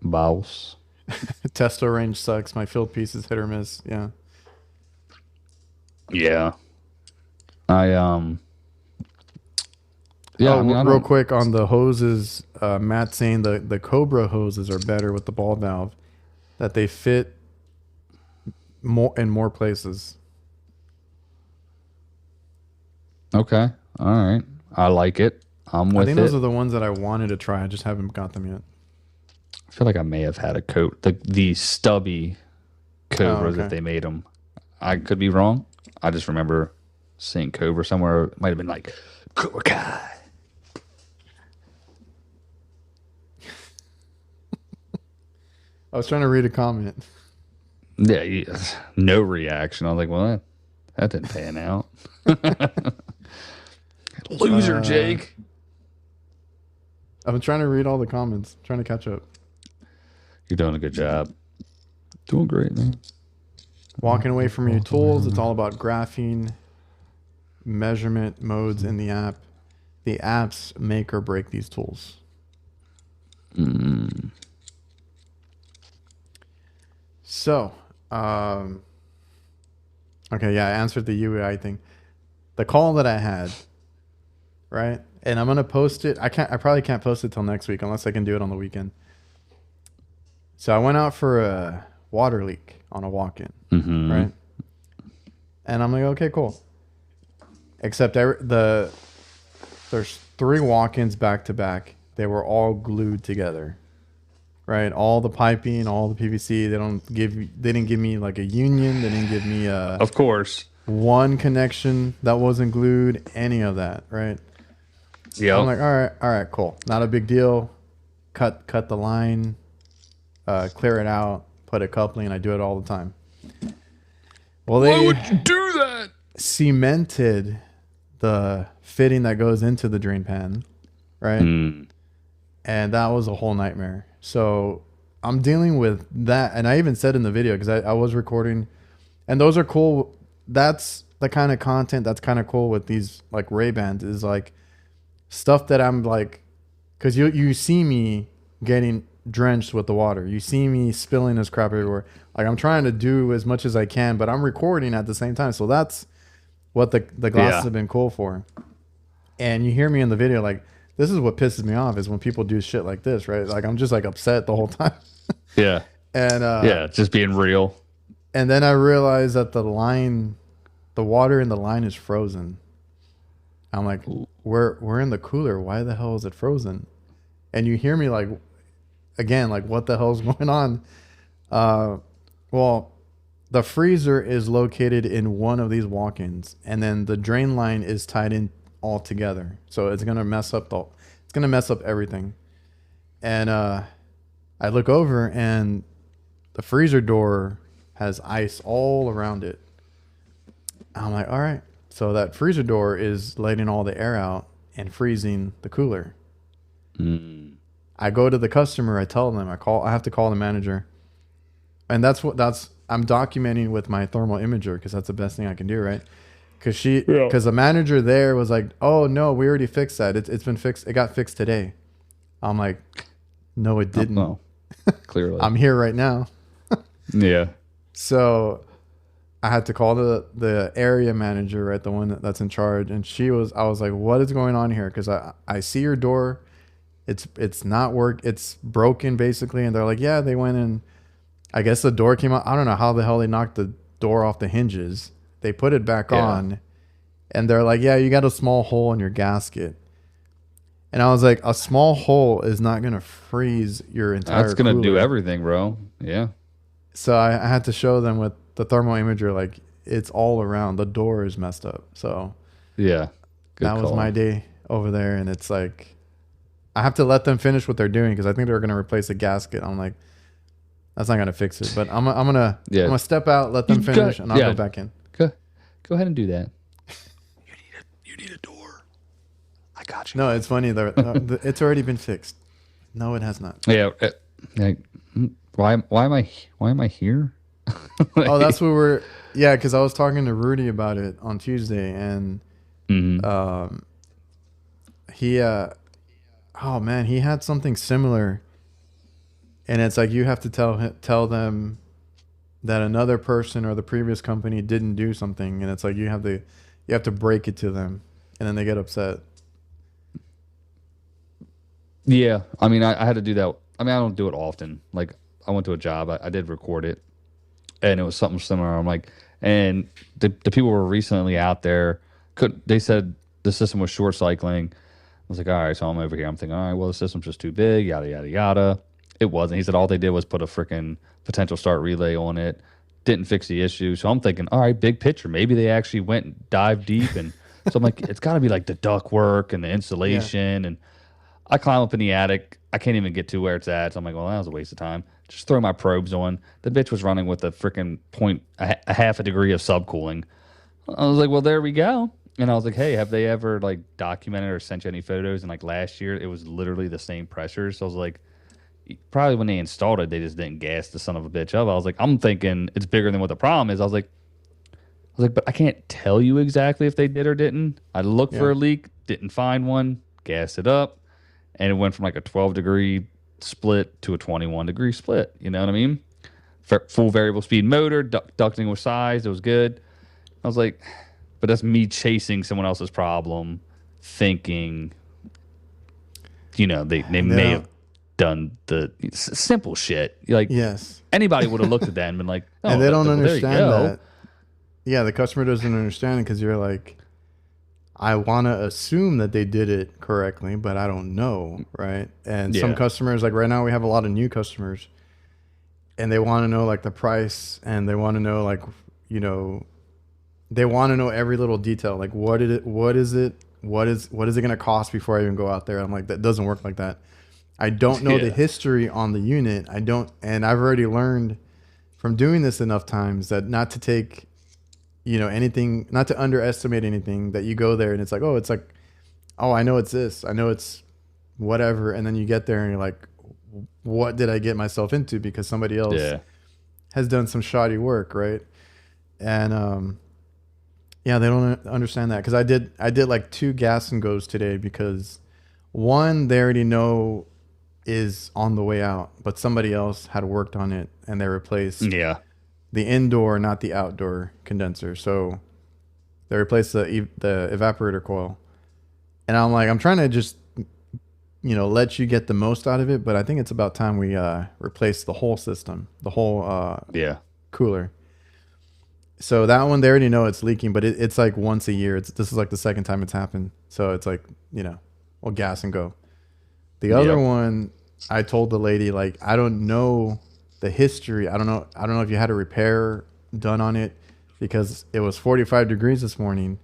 boss. Testo range sucks. My Field Piece is hit or miss. Yeah. Yeah. I Yeah, I mean, real quick on the hoses, Matt's saying the Cobra hoses are better with the ball valve, that they fit more in more places. Okay. All right. I like it. I'm with I think it. those are the ones that I wanted to try. I just haven't got them yet. I feel like I may have had a coat, the stubby Cobras okay. if they made them. I could be wrong. I just remember seeing Cobra somewhere. It might have been like Cobra Kai. I was trying to read a comment. Yeah, no reaction. I was like, well, that didn't pan out. Loser, Jake. I'm trying to read all the comments. Trying to catch up. You're doing a good job. Doing great, man. Walking away from your tools. It's all about graphing, measurement modes in the app. The apps make or break these tools. So, okay, yeah, I answered the UI thing. The call that I had, right? And I'm gonna post it. I probably can't post it till next week unless I can do it on the weekend. So I went out for a water leak on a walk-in, right? And I'm like, okay, cool. Except there's 3 walk-ins back to back. They were all glued together, right? All the piping, all the PVC. They didn't give me like a union. They didn't give me Of course. one connection that wasn't glued. Any of that, right? Yeah. I'm like, all right, cool. Not a big deal. Cut the line, clear it out, put a coupling. I do it all the time. Well, why would you do that? Cemented the fitting that goes into the drain pan, right? And that was a whole nightmare. So I'm dealing with that. And I even said in the video, because I was recording, and those are cool. That's the kind of content that's kind of cool with these like Ray-Bans, is like stuff that I'm like, because you see me getting drenched with the water. You see me spilling this crap everywhere. Like, I'm trying to do as much as I can, but I'm recording at the same time. So that's what the glasses have been cool for. And you hear me in the video, like, this is what pisses me off, is when people do shit like this, right? Like, I'm just like upset the whole time. Yeah. And Yeah, just being real. then I realized that the water in the line is frozen. I'm like, we're in the cooler. Why the hell is it frozen? And you hear me like, again, like, what the hell's going on? Uh, well, the freezer is located in one of these walk-ins, and then the drain line is tied in all together. So it's gonna mess up everything. And I look over, and the freezer door has ice all around it. I'm like, all right. So that freezer door is letting all the air out and freezing the cooler. Mm. I go to the customer. I tell them. I have to call the manager, and I'm documenting with my thermal imager because that's the best thing I can do, right? Yeah. Because the manager there was like, "Oh no, we already fixed that. It's been fixed. It got fixed today." I'm like, "No, it didn't. Oh, clearly. I'm here right now." Yeah. So I had to call the area manager, right, the one that's in charge, and I was like, "What is going on here?" Because I see your door, it's not it's broken basically, and they're like, "Yeah, they went in. I guess the door came out. I don't know how the hell they knocked the door off the hinges. They put it back on, and they're like, "Yeah, you got a small hole in your gasket." And I was like, "A small hole is not gonna freeze your entire That's gonna do cooler." everything, bro. Yeah. So I had to show them with the thermal imager, like, it's all around. The door is messed up. So Yeah. Good that was call. my day over there. And it's like, I have to let them finish what they're doing because I think they're going to replace a gasket. I'm like, that's not going to fix it. But I'm Yeah. gonna step out, let them finish, and I'll go back in. Go ahead and do that. You need a door. I got you. No, it's funny. It's already been fixed. No, it has not. Yeah. Like, why am I here? Oh, that's what we're. Yeah, because I was talking to Rudy about it on Tuesday, and Mhm. he, oh man, he had something similar, and it's like you have to tell them that another person or the previous company didn't do something, and it's like you have to break it to them, and then they get upset. Yeah. I mean, I had to do that. I mean, I don't do it often. Like, I went to a job. I did record it, and it was something similar. I'm like, and the people were recently out there. They said the system was short cycling. I was like, all right, so I'm over here. I'm thinking, all right, well, the system's just too big, yada yada yada. It wasn't. He said all they did was put a freaking potential start relay on it. Didn't fix the issue. So I'm thinking, all right, big picture. Maybe they actually went and dived deep, and so I'm like, it's got to be like the duct work and the Yeah, insulation. And I climb up in the attic. I can't even get to where it's at. So I'm like, well, that was a waste of time. Just throw my probes on. The bitch was running with a freaking a half a degree of subcooling. I was like, well, there we go. And I was like, hey, have they ever like documented or sent you any photos? And like last year, it was literally the same pressure. So I was like, probably when they installed it, they just didn't gas the son of a bitch up. I was like, I'm thinking it's bigger than what the problem is. I was like, but I can't tell you exactly if they did or didn't. I looked for yeah, a leak, didn't find one, gassed it up, and it went from like a 12-degree split to a 21-degree split. You know what I mean? Full variable speed motor, ducting was sized, it was good. I was like, but that's me chasing someone else's problem, thinking, they and they may don't. have done the simple shit. Like Yes, anybody would have looked at that and been like, and oh, they don't well, there you understand go. that. Yeah, the customer doesn't understand it because you're like, I want to assume that they did it correctly, but I don't know, right? And some Yeah, customers, like right now, we have a lot of new customers, and they want to know like the price, and they want to know like, you know, they want to know every little detail, like what is it, what is it going to cost before I even go out there? I'm like, that doesn't work like that. I don't know the yeah, history on the unit. I don't, and I've already learned from doing this enough times that not to take, anything, not to underestimate anything, that you go there and it's like, oh, I know it's this, I know it's whatever. And then you get there and you're like, what did I get myself into? Because somebody else yeah. has done some shoddy work. Right. And, yeah, they don't understand that. Cause I did like 2 gas and goes today because one, they already know is on the way out, but somebody else had worked on it and they replaced Yeah. the indoor, not the outdoor condenser. So they replaced the evaporator coil. And I'm like, I'm trying to just let you get the most out of it. But I think it's about time we replace the whole system, the whole Yeah. cooler. So that one, they already know it's leaking, but it's like once a year. This is like the second time it's happened. So it's like, we'll gas and go. The other one, I told the lady, like, I don't know the history. I don't know if you had a repair done on it because it was 45 degrees this morning.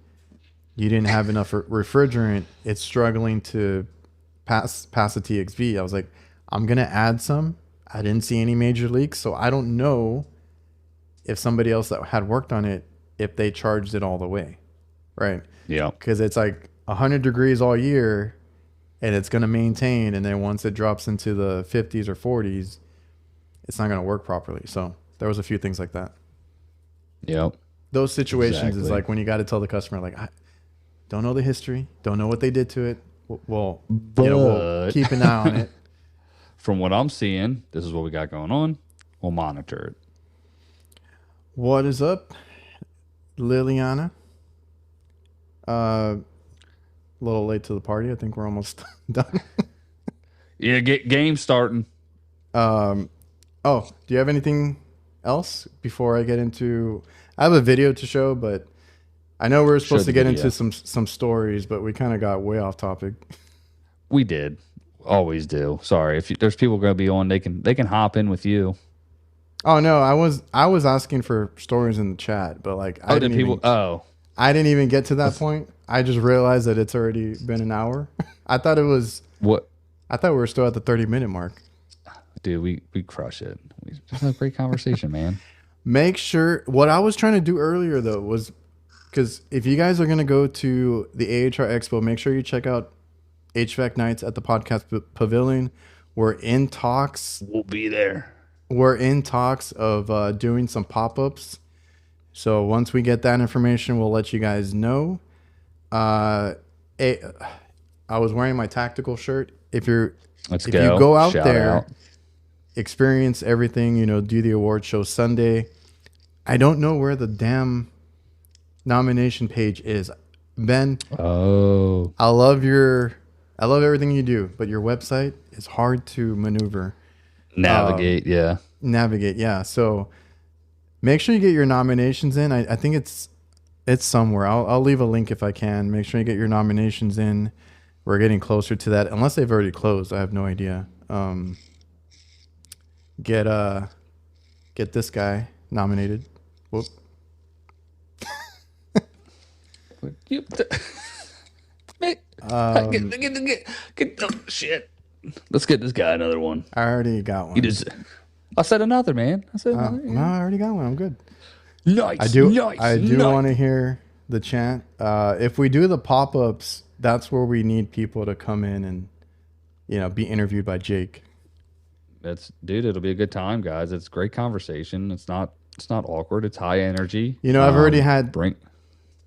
You didn't have enough refrigerant. It's struggling to pass the TXV. I was like, I'm going to add some. I didn't see any major leaks, so I don't know if somebody else that had worked on it, if they charged it all the way, right? Yeah. Because it's like 100 degrees all year, and it's going to maintain. And then once it drops into the 50s or 40s, it's not going to work properly. So there was a few things like that. Yep. Those situations is like when you got to tell the customer, like, I don't know the history, don't know what they did to it. We'll keep an eye on it. From what I'm seeing, this is what we got going on. We'll monitor it. What is up, Liliana? A little late to the party. I think we're almost done. Yeah, get game starting. Do you have anything else before I get into? I have a video to show, but I know we were supposed to get into some stories, but we kind of got way off topic. We did, always do. Sorry, if there's people going to be on, they can hop in with you. Oh no, I was asking for stories in the chat, but like I didn't even get to that point. I just realized that it's already been an hour. I thought we were still at the 30-minute mark. Dude, we crush it. We just had a great conversation, man. Make sure what I was trying to do earlier though was because if you guys are gonna go to the AHR Expo, make sure you check out HVAC nights at the podcast pavilion. We're in talks. We'll be there. We're in talks of doing some pop-ups. So once we get that information, we'll let you guys know. I was wearing my tactical shirt. If you go out Shout there, out. experience everything, do the award show Sunday. I don't know where the damn nomination page is. Ben, I love everything you do, but your website is hard to maneuver. Navigate, yeah. So make sure you get your nominations in. I think it's somewhere. I'll leave a link if I can. Make sure you get your nominations in. We're getting closer to that, unless they've already closed. I have no idea. Get this guy nominated. Whoop. Shit. Let's get this guy another one. I already got one. I said another, man. No, I already got one. I'm good. Nice. I do want to hear the chant. If we do the pop-ups, that's where we need people to come in and, be interviewed by Jake. It'll be a good time, guys. It's great conversation. It's not awkward. It's high energy. I've already had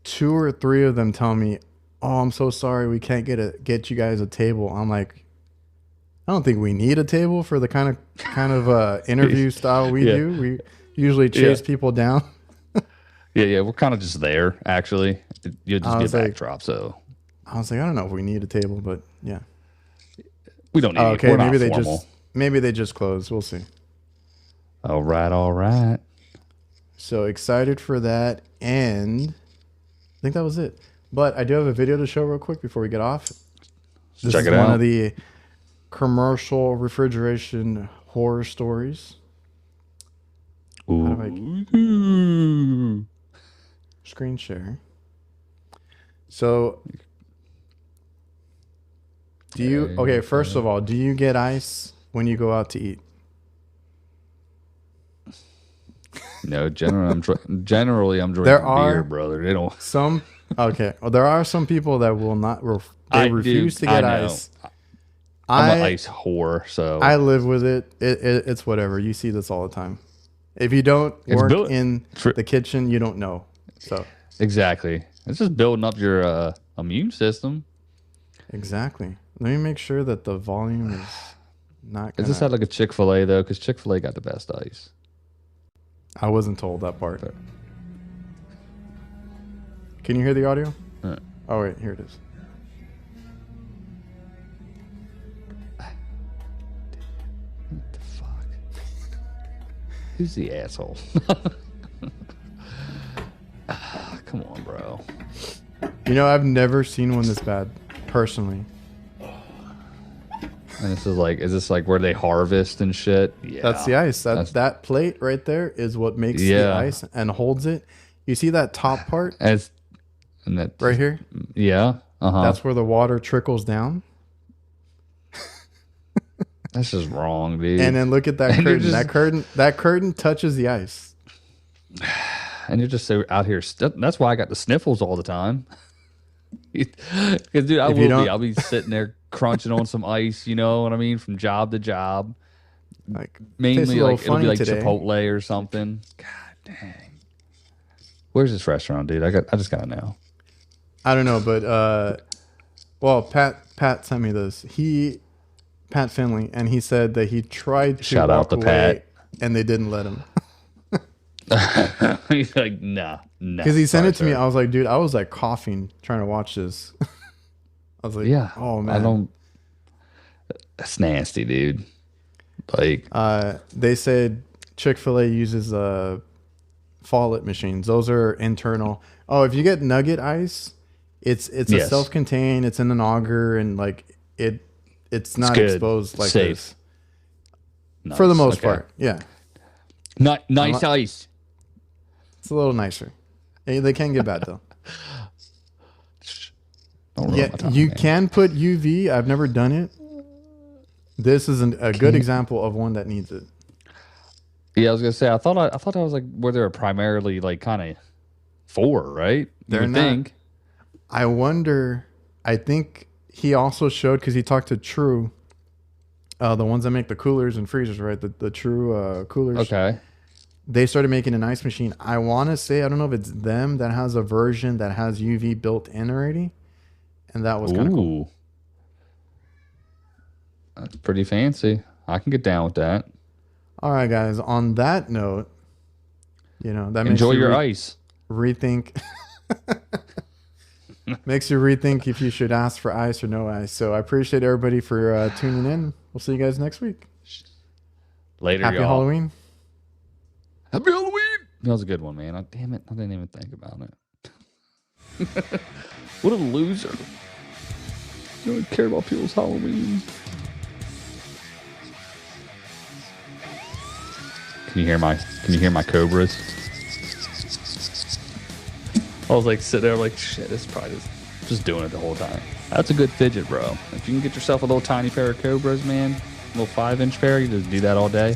2 or 3 of them tell me, "Oh, I'm so sorry, we can't get you guys a table." I'm like, I don't think we need a table for the kind of interview style we do. We usually chase people down. Yeah, we're kind of just there. Actually, you'll just be a backdrop. So I was like, I don't know if we need a table, but yeah, we don't need. Okay, we're maybe not formal. Maybe they just closed. We'll see. All right. So excited for that, and I think that was it. But I do have a video to show real quick before we get off. This Check is it out. One of the commercial refrigeration horror stories. Ooh. Screen share. So, first of all, do you get ice when you go out to eat? No, generally I'm drinking beer, brother. They don't. Okay. Well, there are some people that will not. They refuse to get ice. I'm an ice whore, so I live with it. It's whatever. You see this all the time. If you don't work in the kitchen, you don't know. So exactly, it's just building up your immune system. Exactly. Let me make sure that the volume is not. Is this had like a Chick-fil-A though? Because Chick-fil-A got the best ice. I wasn't told that part. Can you hear the audio? Oh wait, here it is. Who's the asshole? Come on, bro. You know, I've never seen one this bad, personally. And this is like, is this like where they harvest and shit? Yeah. That's the ice. That plate right there is what makes the ice and holds it. You see that top part? And that right here? Yeah. That's where the water trickles down. That's just wrong, dude. And then look at that curtain. That curtain touches the ice. And you're just so out here. That's why I got the sniffles all the time. Because, dude, I'll be sitting there crunching on some ice, you know what I mean, from job to job. Like mainly, like it'll be like today. Chipotle or something. God dang. Where's this restaurant, dude? I just gotta know. I don't know, but well, Pat sent me this. Pat Finley, and he said that he tried to shout out to Pat, and they didn't let him. He's like, nah. Because he sent it to me. I was like, dude, I was like coughing trying to watch this. I was like, yeah, oh man, that's nasty, dude. Like, they said Chick-fil-A uses Follett machines. Those are internal. Oh, if you get nugget ice, it's a self-contained. It's in an auger, and like it's not exposed like safe. This. Nice. For the most part, yeah. Not nice ice. It's a little nicer. They can get bad though. You can put UV. I've never done it. This is a good example of one that needs it. Yeah, I was gonna say. I thought I was like where they're primarily like kind of for, right? They're not. Think. I wonder. I think he also showed, because he talked to True, the ones that make the coolers and freezers, right? The True coolers. Okay. They started making an ice machine. I want to say, I don't know if it's them that has a version that has UV built in already, and that was kind of cool. That's pretty fancy. I can get down with that. All right, guys. On that note, you know, that enjoy your ice. Rethink. Makes you rethink if you should ask for ice or no ice. So I appreciate everybody for tuning in. We'll see you guys next week. Later, Happy Halloween. Happy Halloween. That was a good one, man. Damn it. I didn't even think about it. What a loser. You don't care about people's Halloween. Can you hear my cobras? I was like sitting there like, shit, this is probably just doing it the whole time. That's a good fidget, bro. If you can get yourself a little tiny pair of cobras, man, a little 5-inch pair, you just do that all day.